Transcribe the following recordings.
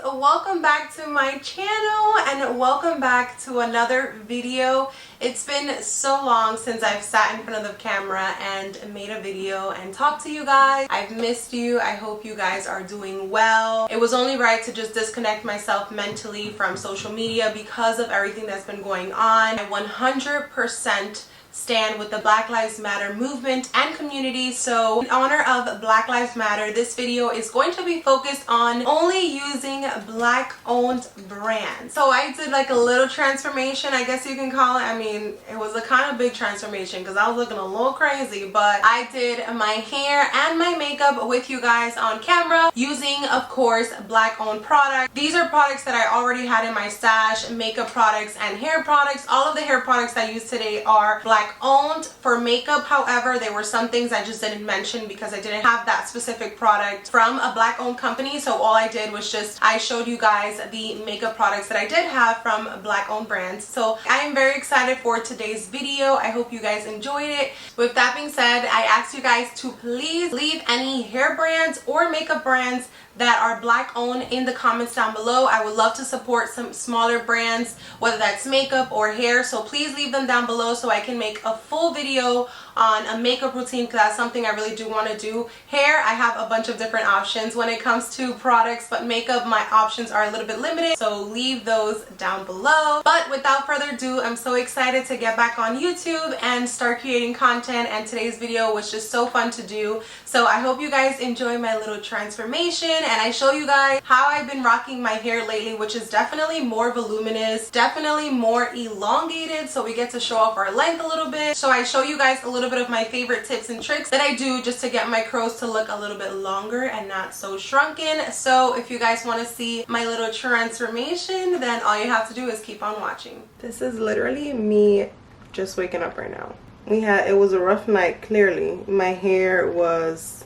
welcome back to my channel and welcome back to another video. It's been so long since I've sat in front of the camera and made a video and talked to you guys. I've missed you. I hope you guys are doing well. It was only right to just disconnect myself mentally from social media because of everything that's been going on. I 100% stand with the Black Lives Matter movement and community. So in honor of Black Lives Matter, this video is going to be focused on only using black owned brands. So I did like a little transformation, I guess you can call it. I mean, it was a kind of big transformation because I was looking a little crazy, but I did my hair and my makeup with you guys on camera using, of course, black owned products. These are products that I already had in my stash, makeup products and hair products. All of the hair products I use today are black owned. For makeup, however, there were some things I just didn't mention because I didn't have that specific product from a black owned company. So all I did was I showed you guys the makeup products that I did have from black owned brands. So I am very excited for today's video. I hope you guys enjoyed it. With that being said, I asked you guys to please leave any hair brands or makeup brands that are black owned in the comments down below. I would love to support some smaller brands, whether that's makeup or hair, so please leave them down below so I can make a full video on a makeup routine because that's something I really do want to do. Hair, I have a bunch of different options when it comes to products, but makeup, my options are a little bit limited, so leave those down below. But without further ado, I'm so excited to get back on YouTube and start creating content, and today's video was just so fun to do. So I hope you guys enjoy my little transformation and I show you guys how I've been rocking my hair lately, which is definitely more voluminous, definitely more elongated, so we get to show off our length a little bit. So I show you guys a little bit of my favorite tips and tricks that I do just to get my curls to look a little bit longer and not so shrunken. So if you guys want to see my little transformation, then all you have to do is keep on watching. This is literally me just waking up right now. It was a rough night. Clearly my hair was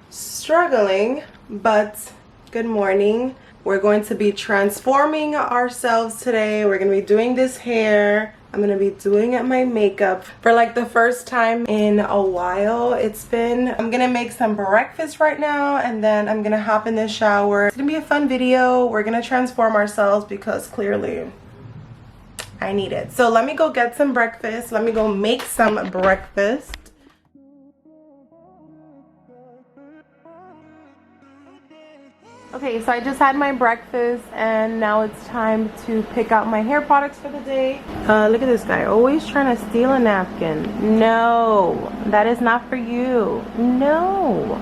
struggling, but good morning. We're going to be transforming ourselves today. We're going to be doing this hair. I'm going to be doing my makeup for like the first time in a while. I'm going to make some breakfast right now and then I'm going to hop in the shower. It's going to be a fun video. We're going to transform ourselves because clearly I need it. So let me go get some breakfast. Let me go make some breakfast. Okay, so I just had my breakfast and now it's time to pick out my hair products for the day. Look at this guy, always trying to steal a napkin. No, that is not for you. No.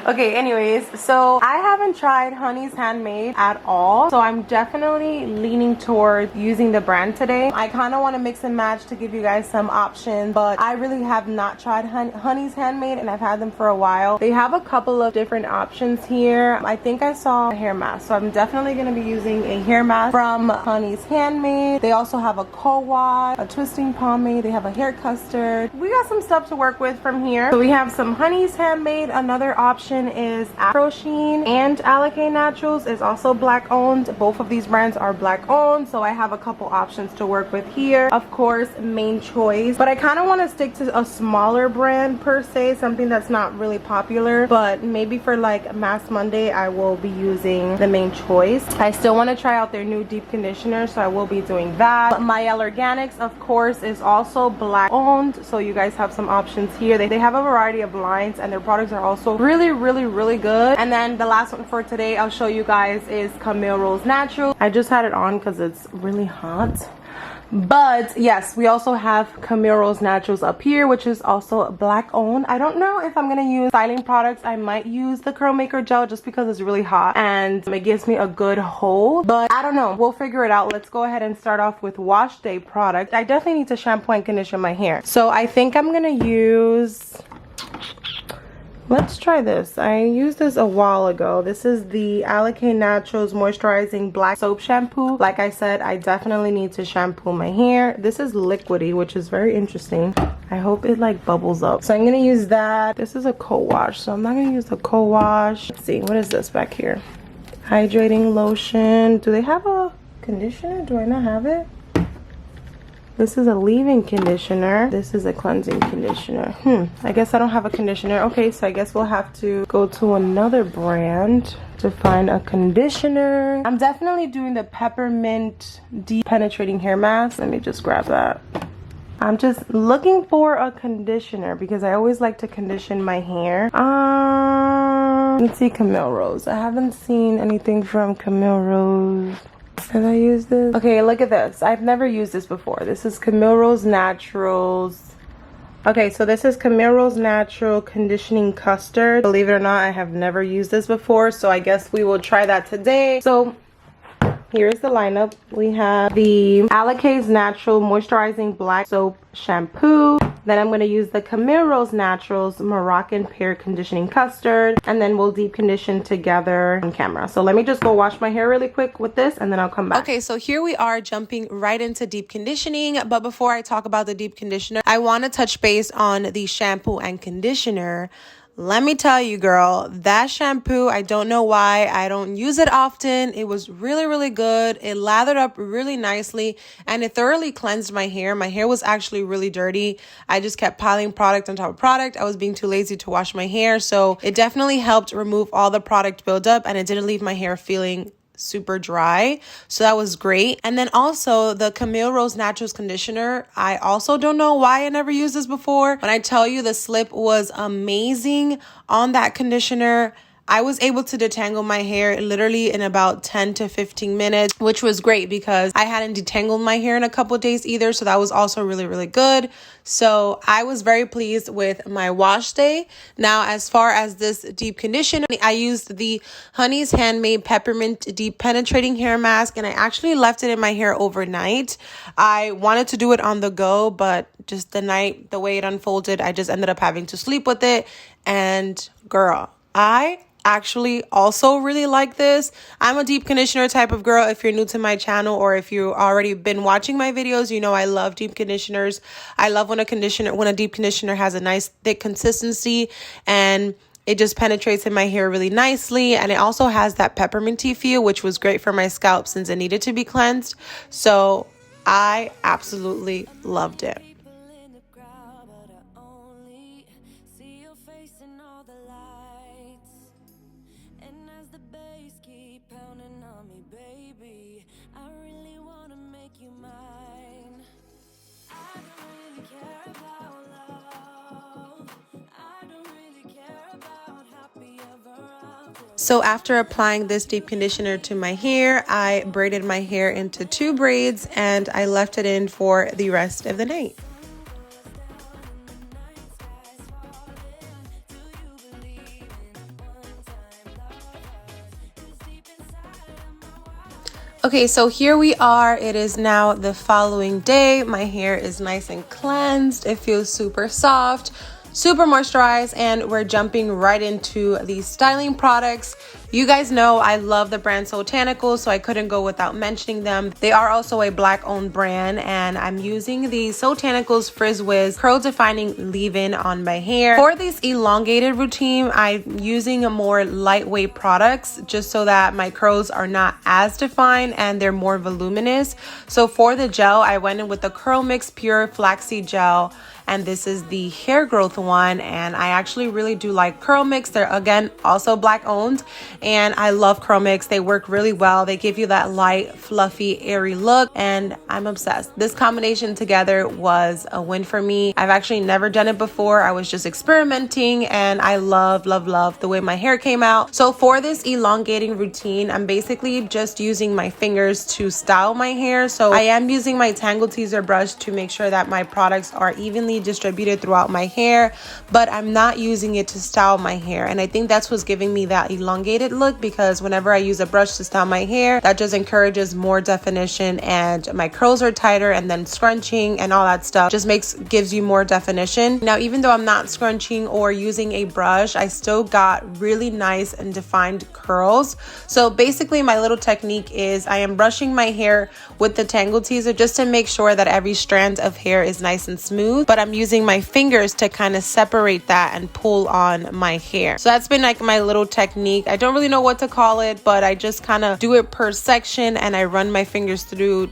Okay, anyways, so I haven't tried Honey's Handmade at all, so I'm definitely leaning towards using the brand today. I kind of want to mix and match to give you guys some options, but I really have not tried Honey's Handmade and I've had them for a while. They have a couple of different options here. I think I saw a hair mask, so I'm definitely going to be using a hair mask from Honey's Handmade. They also have a co-wash, a twisting pomade, they have a hair custard. We got some stuff to work with from here. So we have some Honey's Handmade. Another option is Afro Sheen, and Alikay Naturals is also black owned. Both of these brands are black owned, so I have a couple options to work with here. Of course, Main Choice, but I kind of want to stick to a smaller brand per se, something that's not really popular, but maybe for like Mask Monday I will be using the Main Choice. I still want to try out their new deep conditioner, so I will be doing that. Mielle Organics, of course, is also black owned, so you guys have some options here. They have a variety of lines and their products are also really good. And then the last one for today I'll show you guys is Camille Rose Natural. I just had it on because it's really hot, but yes, we also have Camille Rose Naturals up here, which is also black owned. I don't know if I'm gonna use styling products. I might use the curl maker gel just because it's really hot and it gives me a good hold, but I don't know, we'll figure it out. Let's go ahead and start off with wash day product. I definitely need to shampoo and condition my hair, so I think I'm gonna use, let's try this. I used this a while ago. This is the Alikay Naturals Moisturizing Black Soap Shampoo. Like I said, I definitely need to shampoo my hair. This is liquidy, which is very interesting. I hope it like bubbles up. So I'm gonna use that. This is a co-wash, so I'm not gonna use the co-wash. Let's see, what is this back here? Hydrating lotion. Do they have a conditioner? Do I not have it? This is a leave-in conditioner. This is a cleansing conditioner. I guess I don't have a conditioner. Okay, so I guess we'll have to go to another brand to find a conditioner. I'm definitely doing the peppermint deep penetrating hair mask. Let me just grab that. I'm just looking for a conditioner because I always like to condition my hair. Let's see, Camille Rose. I haven't seen anything from Camille Rose. Have I used this? Okay, look at this. I've never used this before. This is Camille Rose Naturals. Okay, so this is Camille Rose Natural Conditioning Custard. Believe it or not, I have never used this before, so I guess we will try that today. So here's the lineup. We have the Alikay's Natural Moisturizing Black Soap Shampoo. Then I'm going to use the Camille Rose Naturals Moroccan Pear Conditioning Custard. And then we'll deep condition together on camera. So let me just go wash my hair really quick with this and then I'll come back. Okay, so here we are jumping right into deep conditioning. But before I talk about the deep conditioner, I want to touch base on the shampoo and conditioner. Let me tell you, girl, that shampoo, I don't know why. I don't use it often. It was really, really good. It lathered up really nicely and it thoroughly cleansed my hair. My hair was actually really dirty. I just kept piling product on top of product. I was being too lazy to wash my hair. So it definitely helped remove all the product buildup and it didn't leave my hair feeling super dry, so that was great. And then also the Camille Rose Naturals conditioner, I also don't know why I never used this before. When I tell you the slip was amazing on that conditioner, I was able to detangle my hair literally in about 10 to 15 minutes, which was great because I hadn't detangled my hair in a couple of days either. So that was also really, really good. So I was very pleased with my wash day. Now, as far as this deep conditioner, I used the Honey's Handmade Peppermint Deep Penetrating Hair Mask, and I actually left it in my hair overnight. I wanted to do it on the go, but just the way it unfolded, I just ended up having to sleep with it. And girl, I actually also really like this. I'm a deep conditioner type of girl. If you're new to my channel or if you've already been watching my videos, you know I love deep conditioners. I love when a deep conditioner has a nice thick consistency and it just penetrates in my hair really nicely. And it also has that pepperminty feel, which was great for my scalp since it needed to be cleansed. So I absolutely loved it. So after applying this deep conditioner to my hair, I braided my hair into 2 braids and I left it in for the rest of the night. Okay, so here we are. It is now the following day. My hair is nice and cleansed. It feels super soft, super moisturized, and we're jumping right into these styling products. You guys know I love the brand Soultanicals, so I couldn't go without mentioning them. They are also a Black-owned brand, and I'm using the Soultanicals Frizz Whiz Curl Defining Leave-In on my hair. For this elongated routine, I'm using a more lightweight products just so that my curls are not as defined and they're more voluminous. So for the gel, I went in with the CurlMix Pure Flaxseed Gel, and this is the hair growth one, and I actually really do like CurlMix. They're again also Black-owned. And I love CurlMix. They work really well. They give you that light, fluffy, airy look, and I'm obsessed. This combination together was a win for me. I've actually never done it before. I was just experimenting, and I love the way my hair came out. So for this elongating routine, I'm basically just using my fingers to style my hair. So I am using my Tangle Teaser brush to make sure that my products are evenly distributed throughout my hair, but I'm not using it to style my hair. And I think that's what's giving me that elongated look, because whenever I use a brush to style my hair, that just encourages more definition, and my curls are tighter, and then scrunching and all that stuff just gives you more definition. Now, even though I'm not scrunching or using a brush, I still got really nice and defined curls. So basically my little technique is I am brushing my hair with the Tangle Teaser just to make sure that every strand of hair is nice and smooth, but I'm I'm using my fingers to kind of separate that and pull on my hair. So that's been like my little technique. I don't really know what to call it, but I just kind of do it per section and I run my fingers through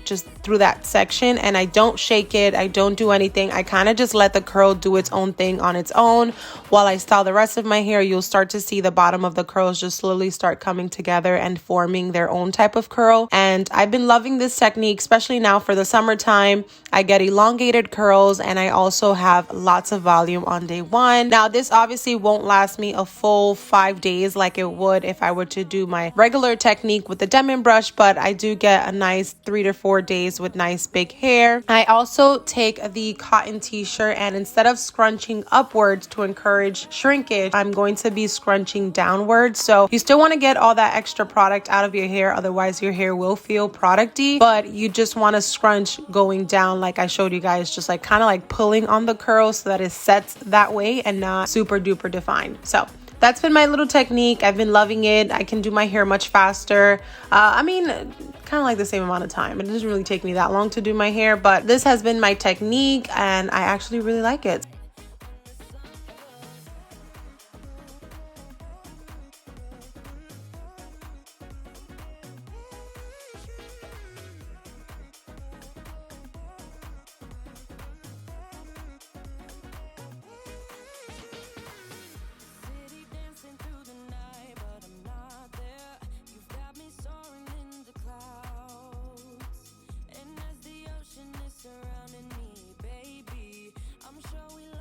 that section, and I don't shake it. I don't do anything. I kind of just let the curl do its own thing on its own while I style the rest of my hair. You'll start to see the bottom of the curls just slowly start coming together and forming their own type of curl. And I've been loving this technique, especially now for the summertime. I get elongated curls and I also have lots of volume on day one. Now this obviously won't last me a full 5 days like it would if I were to do my regular technique with the Demon brush, but I do get a nice 3 to 4 days with nice big hair. I also take the cotton t-shirt, and instead of scrunching upwards to encourage shrinkage, I'm going to be scrunching downwards. So you still want to get all that extra product out of your hair, otherwise your hair will feel producty, but you just want to scrunch going down like I showed you guys, just like kind of like pulling on the curl so that it sets that way and not super duper defined. So that's been my little technique. I've been loving it. I can do my hair much faster. I mean, kind of like the same amount of time. It doesn't really take me that long to do my hair, but this has been my technique and I actually really like it.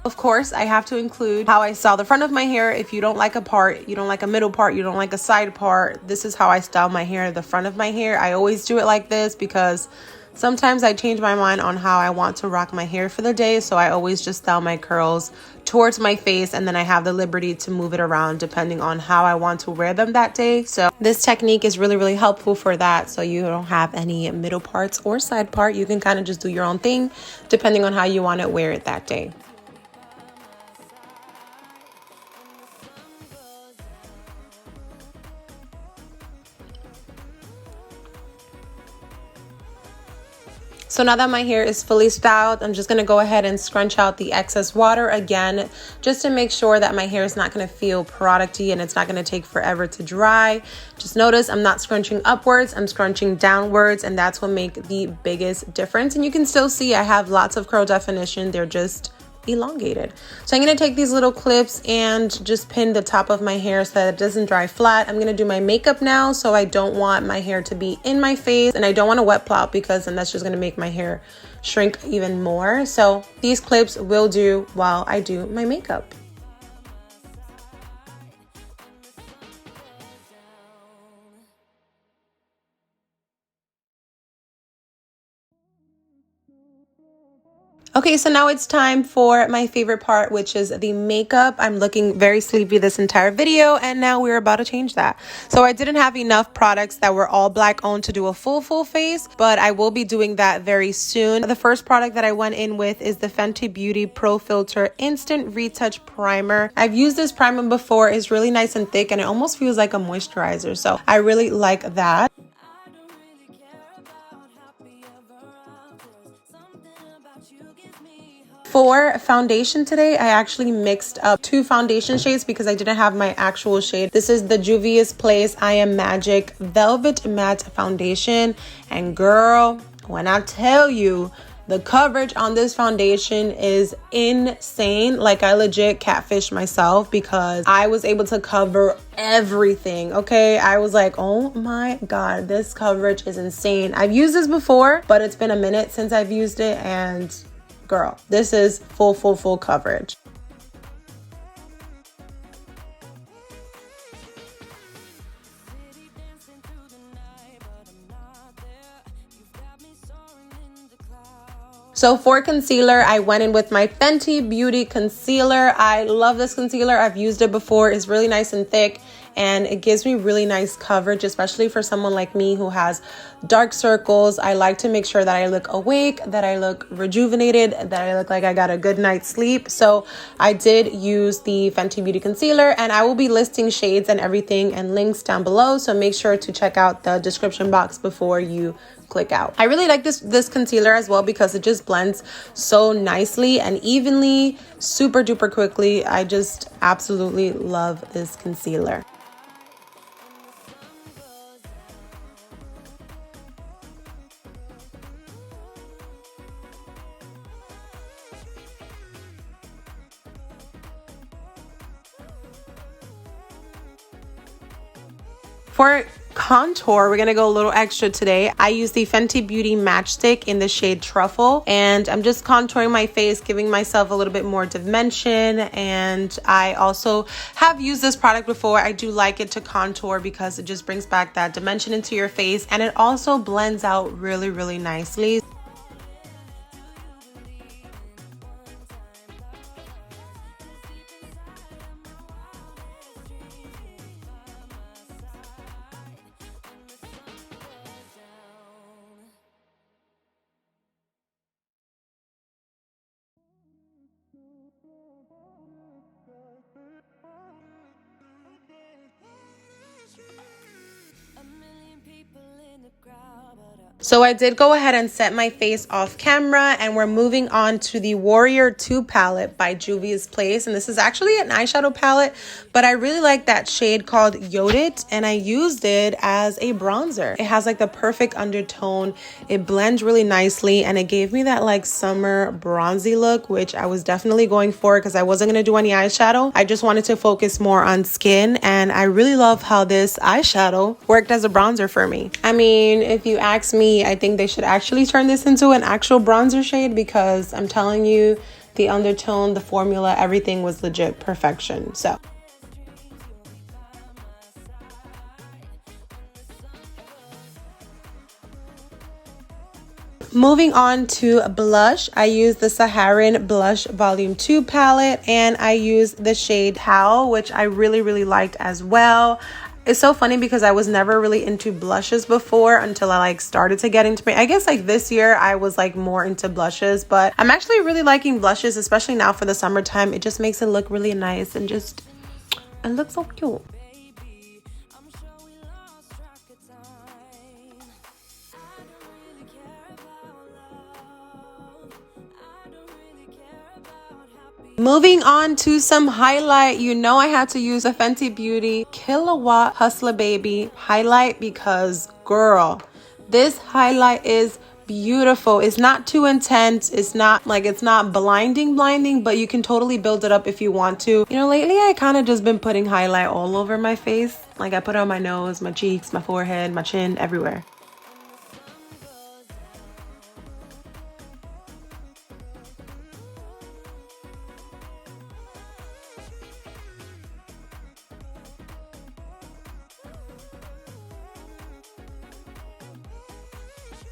Of course, I have to include how I style the front of my hair. If you don't like a part, you don't like a middle part, you don't like a side part, this is how I style my hair, the front of my hair. I always do it like this because sometimes I change my mind on how I want to rock my hair for the day. So I always just style my curls towards my face, and then I have the liberty to move it around depending on how I want to wear them that day. So this technique is really, really helpful for that. So you don't have any middle parts or side part. You can kind of just do your own thing depending on how you want to wear it that day. So now that my hair is fully styled, I'm just going to go ahead and scrunch out the excess water again, just to make sure that my hair is not going to feel producty and it's not going to take forever to dry. Just notice I'm not scrunching upwards, I'm scrunching downwards, and that's what makes the biggest difference. And you can still see I have lots of curl definition. They're just elongated. So I'm going to take these little clips and just pin the top of my hair so that it doesn't dry flat. I'm going to do my makeup now, so I don't want my hair to be in my face, and I don't want to wet plot because then that's just going to make my hair shrink even more. So these clips will do while I do my makeup. Okay, so now it's time for my favorite part, which is the makeup. I'm looking very sleepy this entire video, and now we're about to change that. So I didn't have enough products that were all black owned to do a full face, but I will be doing that very soon. The first product that I went in with is the Fenty Beauty Pro Filter Instant Retouch Primer. I've used this primer before. It's really nice and thick, and it almost feels like a moisturizer, so I really like that. For foundation today, I actually mixed up 2 foundation shades because I didn't have my actual shade. This is the Juvias Place I Am Magic Velvet Matte Foundation. And girl, when I tell you, the coverage on this foundation is insane. Like, I legit catfished myself because I was able to cover everything. Okay, I was like, oh my god, this coverage is insane. I've used this before, but it's been a minute since I've used it, and girl, this is full coverage. So for concealer, I went in with my Fenty Beauty Concealer. I love this concealer. I've used it before. It's really nice and thick. and it gives me really nice coverage, especially for someone like me who has dark circles. I like to make sure that I look awake, that I look rejuvenated, that I look like I got a good night's sleep. So I did use the Fenty Beauty Concealer, and I will be listing shades and everything and links down below, so make sure to check out the description box before you click out. I really like this concealer as well because it just blends so nicely and evenly, super duper quickly. I just absolutely love this concealer. For contour, we're gonna go a little extra today. I use the Fenty Beauty Matchstick in the shade Truffle, and I'm just contouring my face, giving myself a little bit more dimension. And I also have used this product before. I do like it to contour because it just brings back that dimension into your face, and it also blends out really, really nicely. So I did go ahead and set my face off camera, and we're moving on to the Warrior 2 palette by Juvia's Place. And this is actually an eyeshadow palette, but I really like that shade called Yodit, and I used it as a bronzer. It has like the perfect undertone. It blends really nicely, and it gave me that like summer bronzy look, which I was definitely going for because I wasn't going to do any eyeshadow. I just wanted to focus more on skin, and I really love how this eyeshadow worked as a bronzer for me. I mean, if you ask me, I think they should actually turn this into an actual bronzer shade because I'm telling you, the undertone, the formula, everything was legit perfection. So moving on to blush, I use the Saharan Blush Volume 2 palette, and I use the shade Towel, which I really, really liked as well. It's so funny because I was never really into blushes before until I like started to get into I guess like this year I was like more into blushes, but I'm actually really liking blushes, especially now for the summertime. It just makes it look really nice and just, it looks so cute. Moving on to some highlight, you know I had to use a Fenty Beauty Kilowatt Hustler Baby highlight because, girl, this highlight is beautiful. It's not too intense. It's not blinding, but you can totally build it up if you want to. You know, lately I kind of just been putting highlight all over my face. Like I put it on my nose, my cheeks, my forehead, my chin, everywhere.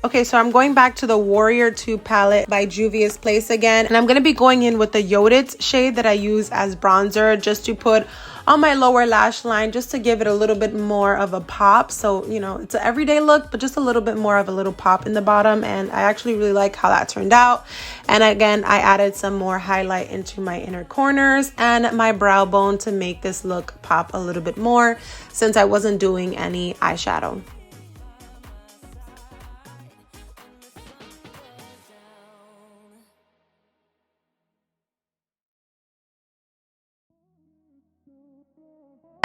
Okay, so I'm going back to the Warrior 2 palette by Juvia's Place again, and I'm going to be going in with the Yodit shade that I use as bronzer just to put on my lower lash line, just to give it a little bit more of a pop. So, you know, it's an everyday look, but just a little bit more of a little pop in the bottom, and I actually really like how that turned out. And again, I added some more highlight into my inner corners and my brow bone to make this look pop a little bit more since I wasn't doing any eyeshadow.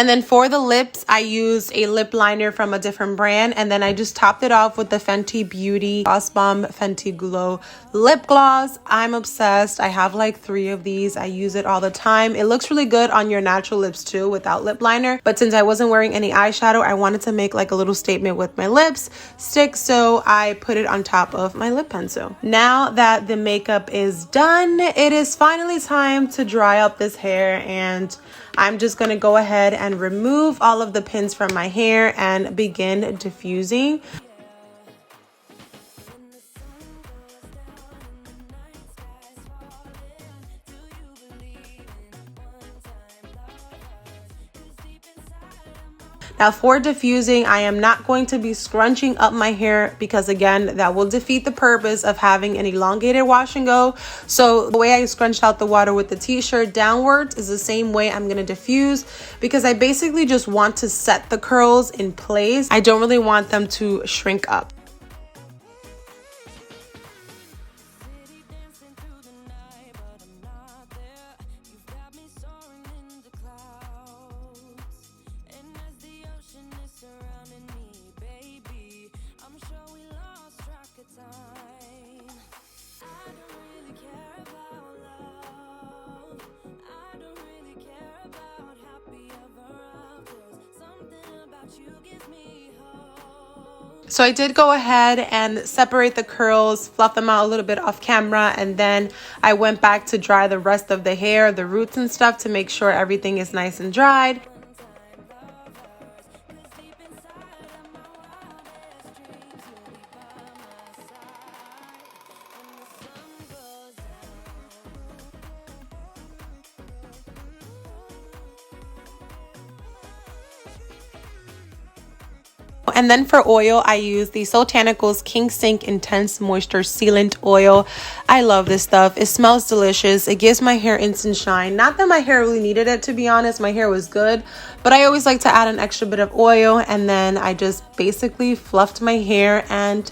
And then for the lips, I used a lip liner from a different brand. And then I just topped it off with the Fenty Beauty Gloss Bomb Fenty Glow Lip Gloss. I'm obsessed. I have like 3 of these. I use it all the time. It looks really good on your natural lips too without lip liner. But since I wasn't wearing any eyeshadow, I wanted to make like a little statement with my lips stick. So I put it on top of my lip pencil. Now that the makeup is done, it is finally time to dry up this hair, and I'm just going to go ahead and remove all of the pins from my hair and begin diffusing. Now for diffusing, I am not going to be scrunching up my hair because again, that will defeat the purpose of having an elongated wash and go. So the way I scrunched out the water with the t-shirt downwards is the same way I'm going to diffuse, because I basically just want to set the curls in place. I don't really want them to shrink up. So I did go ahead and separate the curls, fluff them out a little bit off camera, and then I went back to dry the rest of the hair, the roots and stuff, to make sure everything is nice and dried. And then for oil, I use the Soultanicals Kink Sink Intense Moisture Sealant Oil. I love this stuff. It smells delicious. It gives my hair instant shine. Not that my hair really needed it, to be honest. My hair was good. But I always like to add an extra bit of oil. And then I just basically fluffed my hair, and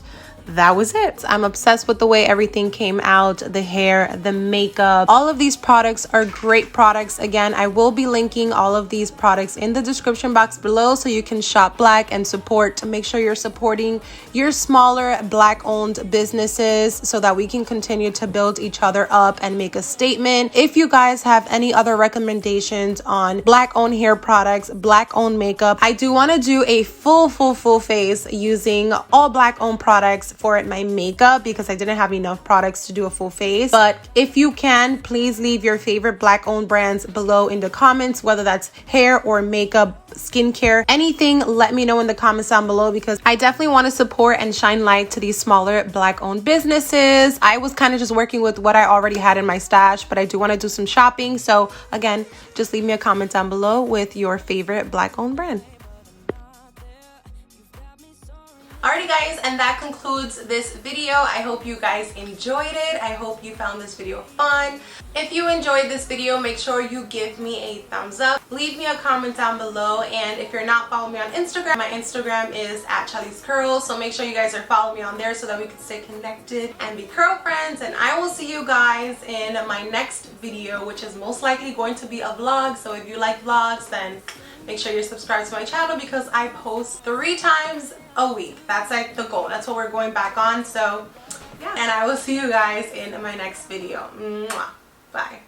that was it. I'm obsessed with the way everything came out, the hair, the makeup. All of these products are great products. Again, I will be linking all of these products in the description box below so you can shop black and support. Make sure you're supporting your smaller black owned businesses so that we can continue to build each other up and make a statement. If you guys have any other recommendations on black owned hair products, black owned makeup, I do want to do a full face using all black owned products for my makeup because I didn't have enough products to do a full face. But if you can, please leave your favorite black owned brands below in the comments, whether that's hair or makeup, skincare, anything. Let me know in the comments down below because I definitely want to support and shine light to these smaller black owned businesses. I was kind of just working with what I already had in my stash, but I do want to do some shopping. So again, just leave me a comment down below with your favorite black owned brand. Alrighty guys, and that concludes this video. I hope you guys enjoyed it. I hope you found this video fun. If you enjoyed this video, make sure you give me a thumbs up. Leave me a comment down below, and if you're not following me on Instagram, my Instagram is @Chelli'sCurls, so make sure you guys are following me on there so that we can stay connected and be curl friends. And I will see you guys in my next video, which is most likely going to be a vlog. So if you like vlogs, then make sure you're subscribed to my channel because I post 3 times a week. That's like the goal. That's what we're going back on. So yeah, and I will see you guys in my next video. Mwah. Bye.